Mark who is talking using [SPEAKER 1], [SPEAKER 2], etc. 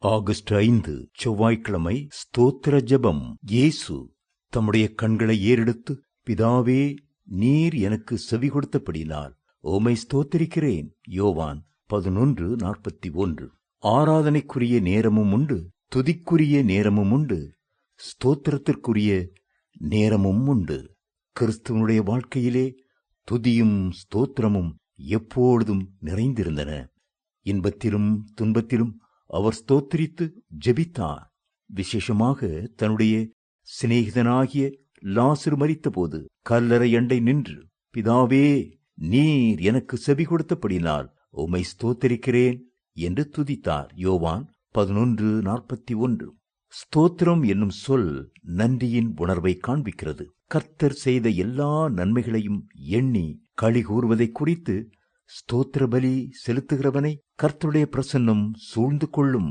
[SPEAKER 1] August 5 செவ்வாய்க்கிழமை ஸ்தோத்திர ஜெபம். இயேசு தம்முடைய கண்களை ஏறெடுத்து, பிதாவே, நீர் எனக்கு செவி கொடுத்தபடினால் உம்மை ஸ்தோத்திரிக்கிறேன். யோவான் 11:41. ஆராதனைக்குரிய நேரமும் உண்டு, துதிக்குரிய நேரமும் உண்டு, ஸ்தோத்திரத்திற்குரிய நேரமும் உண்டு. கிறிஸ்துவனுடைய வாழ்க்கையிலே துதியும் ஸ்தோத்திரமும் எப்பொழுதும் நிறைந்திருந்தன. இன்பத்திலும் துன்பத்திலும் அவர் ஸ்தோத்திரித்து ஜெபித்தார். விசேஷமாக தன்னுடைய சிநேகிதனாகிய லாசரு மரித்தபோது கல்லறை அண்டை நின்று, பிதாவே, நீர் எனக்கு செவி கொடுத்தபடினால் உம்மை ஸ்தோத்திரிக்கிறேன் என்று துதித்தார். யோவான் 11:41. ஸ்தோத்திரம் என்னும் சொல் நன்றியின் உணர்வை காண்பிக்கிறது. கர்த்தர் செய்த எல்லா நன்மைகளையும் எண்ணி களி கூறுவதை குறித்து ஸ்தோத்திர பலி செலுத்துகிறவனை கர்த்தருடைய பிரசன்னம் சூழ்ந்து கொள்ளும்.